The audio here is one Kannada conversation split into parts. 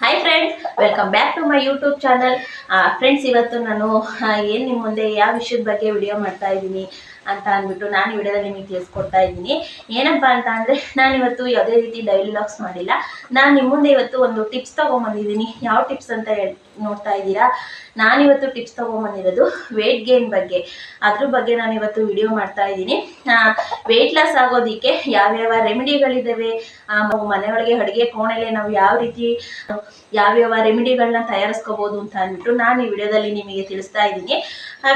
Hi friends, welcome back to my YouTube channel. Friends, ಇವತ್ತು ನಾನು ಏನು ನಿಮ್ಮ ಮುಂದೆ ಯಾವ ವಿಷಯದ ಬಗ್ಗೆ ವಿಡಿಯೋ ಮಾಡ್ತಾ ಇದ್ದೀನಿ ಅಂತ ಅಂದ್ಬಿಟ್ಟು ನಾನು ವಿಡಿಯೋದಲ್ಲಿ ನಿಮಗೆ ತಿಳಿಸ್ಕೊಡ್ತಾ ಇದ್ದೀನಿ. ಏನಪ್ಪ ಅಂತ ಅಂದರೆ, ನಾನಿವತ್ತು ಯಾವುದೇ ರೀತಿ ಡೈಲಿ ವ್ಲಾಗ್ಸ್ ಮಾಡಿಲ್ಲ. ನಾನು ನಿಮ್ಮ ಮುಂದೆ ಇವತ್ತು ಒಂದು ಟಿಪ್ಸ್ ತೊಗೊಂಬಂದಿದ್ದೀನಿ. ಯಾವ ಟಿಪ್ಸ್ ಅಂತ ನೋಡ್ತಾ ಇದ್ದೀರಾ? ನಾನಿವತ್ತು ಟಿಪ್ಸ್ ತೊಗೊಂಬಂದಿರೋದು ವೆಯ್ಟ್ ಗೇನ್ ಬಗ್ಗೆ. ಅದ್ರ ಬಗ್ಗೆ ನಾನಿವತ್ತು ವಿಡಿಯೋ ಮಾಡ್ತಾ ಇದ್ದೀನಿ. ವೆಯ್ಟ್ ಲಾಸ್ ಆಗೋದಕ್ಕೆ ಯಾವ್ಯಾವ ರೆಮಿಡಿಗಳಿದ್ದಾವೆ, ಮನೆಯೊಳಗೆ ಅಡುಗೆ ಕೋಣೆಲೆ ನಾವು ಯಾವ್ಯಾವ ರೆಮಿಡಿಗಳನ್ನ ತಯಾರಿಸ್ಕೋಬೋದು ಅಂತ ಅಂದ್ಬಿಟ್ಟು ನಾನು ಈ ವಿಡಿಯೋದಲ್ಲಿ ನಿಮಗೆ ತಿಳಿಸ್ತಾ ಇದ್ದೀನಿ.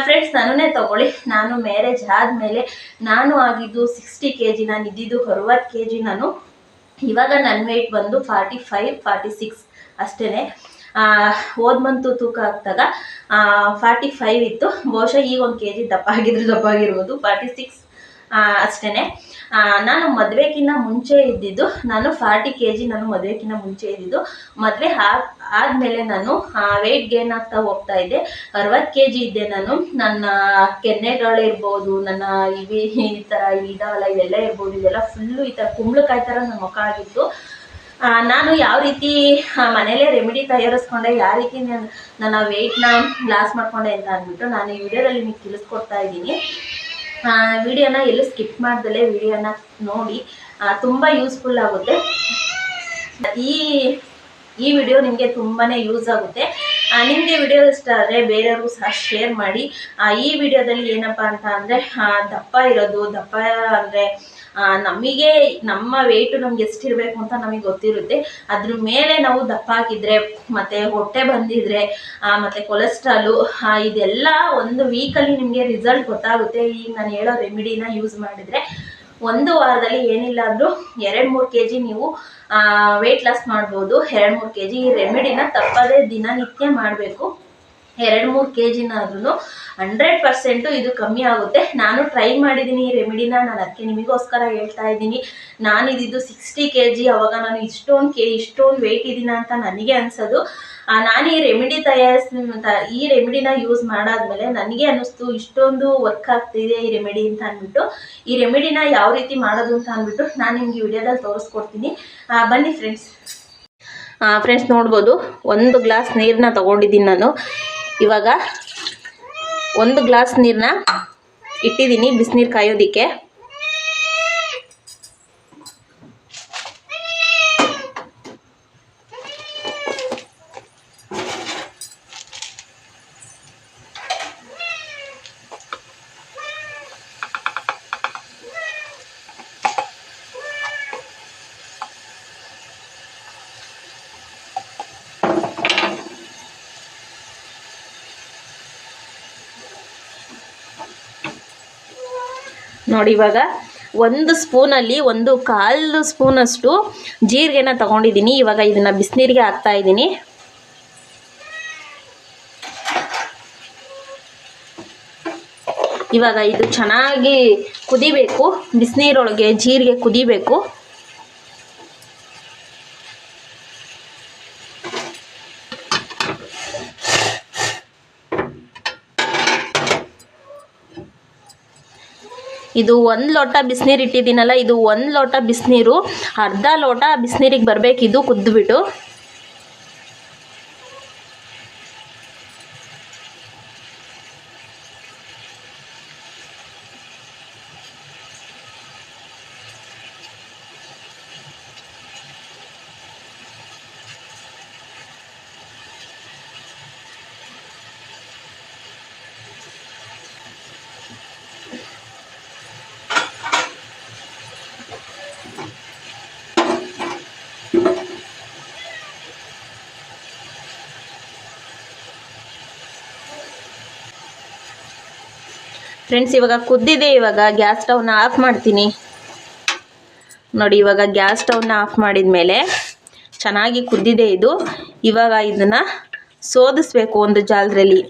ಫ್ರೆಂಡ್ಸ್, ನನ್ನನ್ನೇ ತಗೊಳ್ಳಿ. ನಾನು ಮ್ಯಾರೇಜ್ ಆದಮೇಲೆ ನಾನು ಆಗಿದ್ದು 60 kg, ನಾನು ಇದ್ದಿದ್ದು 60 kg. ನಾನು ಇವಾಗ ನನ್ನ ವೆಯ್ಟ್ ಬಂದು 45-46 ಅಷ್ಟೇ. ಹೋದ ಮಂತು ತೂಕ ಹಾಕಿದಾಗ 45 ಇತ್ತು. ಬಹುಶಃ ಈಗ 1 kg ದಪ್ಪ ಆಗಿರ್ಬೋದು. 46 ಅಷ್ಟೇ. ನಾನು ಮದುವೆಗಿನ್ನ ಮುಂಚೆ ಇದ್ದಿದ್ದು ನಾನು 40 kg. ನಾನು ಮದುವೆಗಿನ್ನ ಮುಂಚೆ ಇದ್ದಿದ್ದು. ಮದುವೆ ಆದಮೇಲೆ ನಾನು ವೆಯ್ಟ್ ಗೇನ್ ಆಗ್ತಾ ಹೋಗ್ತಾ ಇದ್ದೆ. 60 kg ಇದ್ದೆ ನಾನು. ನನ್ನ ಕೆನ್ನೆಗಳಿರ್ಬೋದು, ನನ್ನ ಈ ಥರ ಇದಾವಲ್ಲ ಇವೆಲ್ಲ ಇರ್ಬೋದು, ಇವೆಲ್ಲ ಫುಲ್ಲು ಈ ಥರ ಕುಂಬಳಕಾಯಿ ಥರ ನನ್ನ ಮುಖ ಆಗಿತ್ತು. ನಾನು ಯಾವ ರೀತಿ ಮನೇಲೇ ರೆಮಿಡಿ ತಯಾರಿಸ್ಕೊಂಡೆ, ಯಾವ ರೀತಿ ನನ್ನ ವೆಯ್ಟ್ನ ಲಾಸ್ ಮಾಡ್ಕೊಂಡೆ ಅಂತ ಅಂದ್ಬಿಟ್ಟು ನಾನು ಈ ವಿಡಿಯೋದಲ್ಲಿ ನಿಮಗೆ ತಿಳಿಸ್ಕೊಡ್ತಾ ಇದ್ದೀನಿ. ವಿಡಿಯೋನ ಎಲ್ಲೂ ಸ್ಕಿಪ್ ಮಾಡ್ದಲೇ ವಿಡಿಯೋನ ನೋಡಿ, ತುಂಬ ಯೂಸ್ಫುಲ್ ಆಗುತ್ತೆ. ಈ ವಿಡಿಯೋ ನಿಮಗೆ ತುಂಬಾ ಯೂಸ್ ಆಗುತ್ತೆ. ನಿಮಗೆ ವಿಡಿಯೋ ಇಷ್ಟ ಆದರೆ ಬೇರೆಯವ್ರಿಗೂ ಸಹ ಶೇರ್ ಮಾಡಿ. ಈ ವಿಡಿಯೋದಲ್ಲಿ ಏನಪ್ಪ ಅಂತ ಅಂದರೆ, ದಪ್ಪ ಅಂದರೆ ನಮಗೆ ನಮ್ಮ ವೆಯ್ಟು ನಮ್ಗೆ ಎಷ್ಟಿರಬೇಕು ಅಂತ ನಮಗೆ ಗೊತ್ತಿರುತ್ತೆ. ಅದ್ರ ಮೇಲೆ ನಾವು ದಪ್ಪ ಹಾಕಿದರೆ, ಮತ್ತು ಹೊಟ್ಟೆ ಬಂದಿದ್ರೆ, ಮತ್ತು ಕೊಲೆಸ್ಟ್ರಾಲು, ಇದೆಲ್ಲ ಒಂದು ವೀಕಲ್ಲಿ ನಿಮಗೆ ರಿಸಲ್ಟ್ ಗೊತ್ತಾಗುತ್ತೆ. ಈಗ ನಾನು ಹೇಳೋ ರೆಮಿಡಿನ ಯೂಸ್ ಮಾಡಿದರೆ 1 ವಾರದಲ್ಲಿ ಏನಿಲ್ಲ ಅಂದರೂ 2-3 kg ನೀವು ವೆಯ್ಟ್ ಲಾಸ್ ಮಾಡ್ಬೋದು. 2-3 kg ಈ ರೆಮಿಡಿನ ತಪ್ಪದೇ ದಿನನಿತ್ಯ ಮಾಡಬೇಕು. 2-3 kgನಾದ್ರೂ 100% ಇದು ಕಮ್ಮಿ ಆಗುತ್ತೆ. ನಾನು ಟ್ರೈ ಮಾಡಿದ್ದೀನಿ ಈ ರೆಮಿಡಿನ. ನಾನು ಅದಕ್ಕೆ ನಿಮಗೋಸ್ಕರ ಹೇಳ್ತಾ ಇದ್ದೀನಿ. ನಾನಿದ್ದು 60 kg. ಅವಾಗ ನಾನು ಇಷ್ಟೊಂದು ವೆಯ್ಟ್ ಇದ್ದೀನ ಅಂತ ನನಗೆ ಅನಿಸೋದು. ನಾನು ಈ ರೆಮಿಡಿನ ಯೂಸ್ ಮಾಡಾದ್ಮೇಲೆ ನನಗೆ ಅನ್ನಿಸ್ತು ಇಷ್ಟೊಂದು ವರ್ಕ್ ಆಗ್ತಿದೆ ಈ ರೆಮಿಡಿ ಅಂತ ಅಂದ್ಬಿಟ್ಟು. ಈ ರೆಮಿಡಿನ ಯಾವ ರೀತಿ ಮಾಡೋದು ಅಂತ ಅಂದ್ಬಿಟ್ಟು ನಾನು ನಿಮ್ಗೆ ಈ ವಿಡಿಯೋದಲ್ಲಿ ತೋರಿಸ್ಕೊಡ್ತೀನಿ. ಬನ್ನಿ ಫ್ರೆಂಡ್ಸ್, ನೋಡ್ಬೋದು 1 ಗ್ಲಾಸ್ ನೀರನ್ನ ತಗೊಂಡಿದ್ದೀನಿ ನಾನು. ಇವಾಗ 1 ಗ್ಲಾಸ್ ನೀರನ್ನ ಇಟ್ಟಿದ್ದೀನಿ ಬಿಸಿನೀರು ಕಾಯೋದಕ್ಕೆ. ನೋಡಿ, ಇವಾಗ 1 ಸ್ಪೂನಲ್ಲಿ 1/4 ಸ್ಪೂನಷ್ಟು ಜೀರಿಗೆನ ತಗೊಂಡಿದ್ದೀನಿ. ಇವಾಗ ಇದನ್ನು ಬಿಸಿನೀರಿಗೆ ಹಾಕ್ತಾ ಇದ್ದೀನಿ. ಇವಾಗ ಇದು ಚೆನ್ನಾಗಿ ಕುದಿಬೇಕು. ಬಿಸಿನೀರೊಳಗೆ ಜೀರಿಗೆ ಕುದಿಬೇಕು. ಇದು 1 ಲೋಟ ಬಿಸಿನೀರು ಇಟ್ಟಿದ್ದೀನಲ್ಲ, ಇದು 1 ಲೋಟ ಬಿಸಿನೀರು ಅರ್ಧ ಲೋಟ ಬಿಸಿನೀರಿಗೆ ಬರಬೇಕು. ಇದು ಕುದ್ದುಬಿಟ್ಟು ಫ್ರೆಂಡ್ಸ್, ಇವಾಗ ಕುದ್ದಿದೆ. ಇವಾಗ ಗ್ಯಾಸ್ ಸ್ಟವ್ನ ಆಫ್ ಮಾಡ್ತೀನಿ. ನೋಡಿ, ಇವಾಗ ಗ್ಯಾಸ್ ಸ್ಟವ್ನ ಆಫ್ ಮಾಡಿದ ಮೇಲೆ ಚೆನ್ನಾಗಿ ಕುದ್ದಿದೆ ಇದು. ಇವಾಗ ಇದನ್ನು ಸೋದಿಸ್ಬೇಕು ಒಂದು ಜಾಲದಲ್ಲಿ.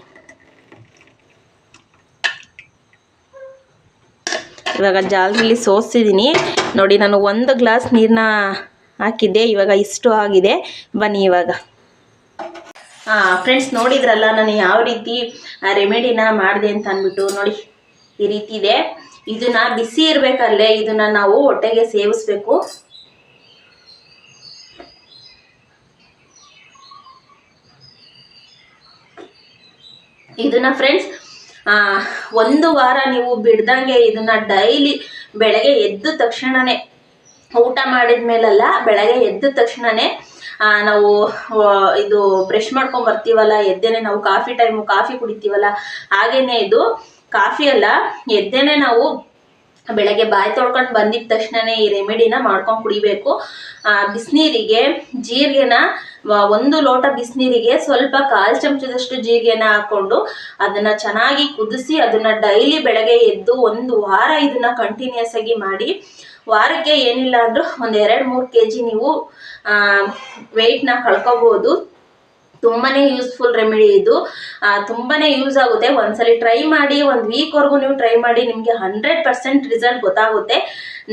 ಇವಾಗ ಜಾಲದಲ್ಲಿ ಸೋಸಿದ್ದೀನಿ. ನೋಡಿ, ನಾನು 1 ಗ್ಲಾಸ್ ನೀರನ್ನ ಹಾಕಿದ್ದೆ. ಇವಾಗ ಇಷ್ಟು ಆಗಿದೆ. ಬನ್ನಿ ಇವಾಗ ಫ್ರೆಂಡ್ಸ್, ನೋಡಿದ್ರಲ್ಲ ನಾನು ಯಾವ ರೀತಿ ರೆಮಿಡಿನ ಮಾಡಿದೆ ಅಂತ ಅಂದ್ಬಿಟ್ಟು. ನೋಡಿ, ಈ ರೀತಿ ಇದೆ. ಇದನ್ನ ಬಿಸಿ ಇರಬೇಕಲ್ಲೇ ಇದನ್ನ ನಾವು ಹೊಟ್ಟೆಗೆ ಸೇವಿಸಬೇಕು. ಇದನ್ನ ಫ್ರೆಂಡ್ಸ್ ಒಂದು ವಾರ ನೀವು ಬಿಡ್ದಂಗೆ ಇದನ್ನ ಡೈಲಿ ಬೆಳಗ್ಗೆ ಎದ್ದ ತಕ್ಷಣನೇ, ಊಟ ಮಾಡಿದ ಮೇಲಲ್ಲ, ಬೆಳಗ್ಗೆ ಎದ್ದ ತಕ್ಷಣನೇ ನಾವು ಇದು ಬ್ರಷ್ ಮಾಡ್ಕೊಂಡ್ ಬರ್ತೀವಲ್ಲ, ಎದ್ದೇನೆ ನಾವು ಕಾಫಿ ಕುಡಿತೀವಲ್ಲ, ಹಾಗೇನೆ ಇದು ಕಾಫಿ ಅಲ್ಲ, ಎದ್ದೇನೆ ನಾವು ಬೆಳಗ್ಗೆ ಬಾಯಿ ತೊಳ್ಕೊಂಡು ಬಂದಿದ ತಕ್ಷಣನೇ ಈ ರೆಮಿಡಿನ ಮಾಡ್ಕೊಂಡು ಕುಡಿಬೇಕು. ಬಿಸಿನೀರಿಗೆ ಜೀರಿಗೆನ 1 ಲೋಟ ಬಿಸಿನೀರಿಗೆ ಸ್ವಲ್ಪ 1/4 ಚಮಚದಷ್ಟು ಜೀರಿಗೆನ ಹಾಕೊಂಡು ಅದನ್ನ ಚೆನ್ನಾಗಿ ಕುದಿಸಿ ಅದನ್ನ ಡೈಲಿ ಬೆಳಗ್ಗೆ ಎದ್ದು 1 ವಾರ ಇದನ್ನ ಕಂಟಿನ್ಯೂಸ್ ಆಗಿ ಮಾಡಿ, ವಾರಕ್ಕೆ ಏನಿಲ್ಲ ಅಂದ್ರೂ ಒಂದು 2-3 kg ನೀವು ವೆಯ್ಟ್ನ ಕಳ್ಕೋಬಹುದು. ತುಂಬಾನೇ ಯೂಸ್ಫುಲ್ ರೆಮಿಡಿ ಇದು, ತುಂಬಾನೇ ಯೂಸ್ ಆಗುತ್ತೆ. ಒಂದ್ಸಲಿ ಟ್ರೈ ಮಾಡಿ, 1 ವೀಕ್ವರೆಗೂ ನೀವು ಟ್ರೈ ಮಾಡಿ, ನಿಮಗೆ 100% ರಿಸಲ್ಟ್ ಗೊತ್ತಾಗುತ್ತೆ.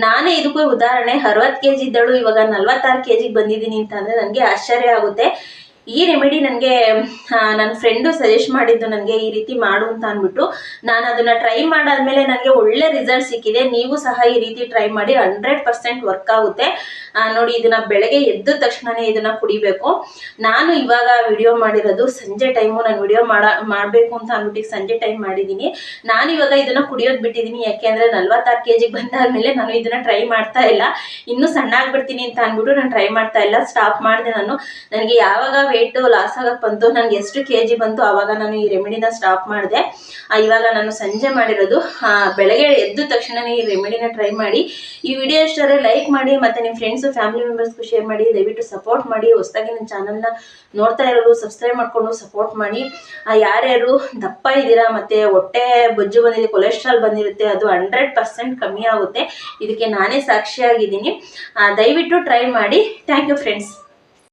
ನಾನೇ ಇದಕ್ಕೂ ಉದಾಹರಣೆ, 60 kg ಇದ್ದಳು ಇವಾಗ 46 kg ಬಂದಿದ್ದೀನಿ ಅಂತಂದ್ರೆ ನನಗೆ ಆಶ್ಚರ್ಯ ಆಗುತ್ತೆ. ಈ ರೆಮಿಡಿ ನನಗೆ ನನ್ನ ಫ್ರೆಂಡು ಸಜೆಸ್ಟ್ ಮಾಡಿದ್ದು, ನನಗೆ ಈ ರೀತಿ ಮಾಡು ಅಂತ ಅಂದ್ಬಿಟ್ಟು. ನಾನು ಅದನ್ನ ಟ್ರೈ ಮಾಡಾದ್ಮೇಲೆ ನನಗೆ ಒಳ್ಳೆ ರಿಸಲ್ಟ್ ಸಿಕ್ಕಿದೆ. ನೀವು ಸಹ ಈ ರೀತಿ ಟ್ರೈ ಮಾಡಿ, 100% ವರ್ಕ್ ಆಗುತ್ತೆ. ನೋಡಿ, ಇದನ್ನ ಬೆಳಗ್ಗೆ ಎದ್ದ ತಕ್ಷಣನೇ ಇದನ್ನ ಕುಡಿಬೇಕು. ನಾನು ಇವಾಗ ವಿಡಿಯೋ ಮಾಡಿರೋದು ಸಂಜೆ ಟೈಮು, ನಾನು ವಿಡಿಯೋ ಮಾಡಬೇಕು ಅಂತ ಅಂದ್ಬಿಟ್ಟು ಸಂಜೆ ಟೈಮ್ ಮಾಡಿದ್ದೀನಿ. ನಾನು ಇವಾಗ ಇದನ್ನ ಕುಡಿಯೋದು ಬಿಟ್ಟಿದ್ದೀನಿ, ಯಾಕೆಂದ್ರೆ 46 kg ಬಂದಾದ್ಮೇಲೆ ನಾನು ಇದನ್ನ ಟ್ರೈ ಮಾಡ್ತಾ ಇಲ್ಲ. ಇನ್ನೂ ಸಣ್ಣ ಆಗ್ಬಿಡ್ತೀನಿ ಅಂತ ಅಂದ್ಬಿಟ್ಟು ನಾನು ಟ್ರೈ ಮಾಡ್ತಾ ಇಲ್ಲ, ಸ್ಟಾಪ್ ಮಾಡಿದೆ. ನನಗೆ ಯಾವಾಗ ವೇಟ್ ಲಾಸ್ ಆಗಕ್ಕೆ ಬಂತು, ನನಗೆ ಎಷ್ಟು kg ಬಂತು, ಆವಾಗ ನಾನು ಈ ರೆಮಿಡಿನ ಸ್ಟಾಪ್ ಮಾಡಿದೆ. ಇವಾಗ ನಾನು ಸಂಜೆ ಮಾಡಿರೋದು, ಬೆಳಗ್ಗೆ ಎದ್ದ ತಕ್ಷಣನೇ ಈ ರೆಮಿಡಿನ ಟ್ರೈ ಮಾಡಿ. ಈ ವಿಡಿಯೋ ಇಷ್ಟಾದ್ರೆ ಲೈಕ್ ಮಾಡಿ, ಮತ್ತೆ ನಿಮ್ಮ ಫ್ರೆಂಡ್ಸ್ ಫ್ಯಾಮಿಲಿ ಮೆಂಬರ್ಸ್ಗೂ ಶೇರ್ ಮಾಡಿ. ದಯವಿಟ್ಟು ಸಪೋರ್ಟ್ ಮಾಡಿ. ಹೊಸದಾಗಿ ನನ್ನ ಚಾನಲ್ನ ನೋಡ್ತಾ ಇರೋರು ಸಬ್ಸ್ಕ್ರೈಬ್ ಮಾಡ್ಕೊಂಡು ಸಪೋರ್ಟ್ ಮಾಡಿ. ಯಾರ್ಯಾರು ದಪ್ಪ ಇದ್ದೀರಾ ಮತ್ತೆ ಹೊಟ್ಟೆ ಬೊಜ್ಜು ಬಂದಿದೆ, ಕೊಲೆಸ್ಟ್ರಾಲ್ ಬಂದಿರುತ್ತೆ, ಅದು 100% ಕಮ್ಮಿ ಆಗುತ್ತೆ. ಇದಕ್ಕೆ ನಾನೇ ಸಾಕ್ಷಿಯಾಗಿದ್ದೀನಿ. ದಯವಿಟ್ಟು ಟ್ರೈ ಮಾಡಿ. Thank you friends.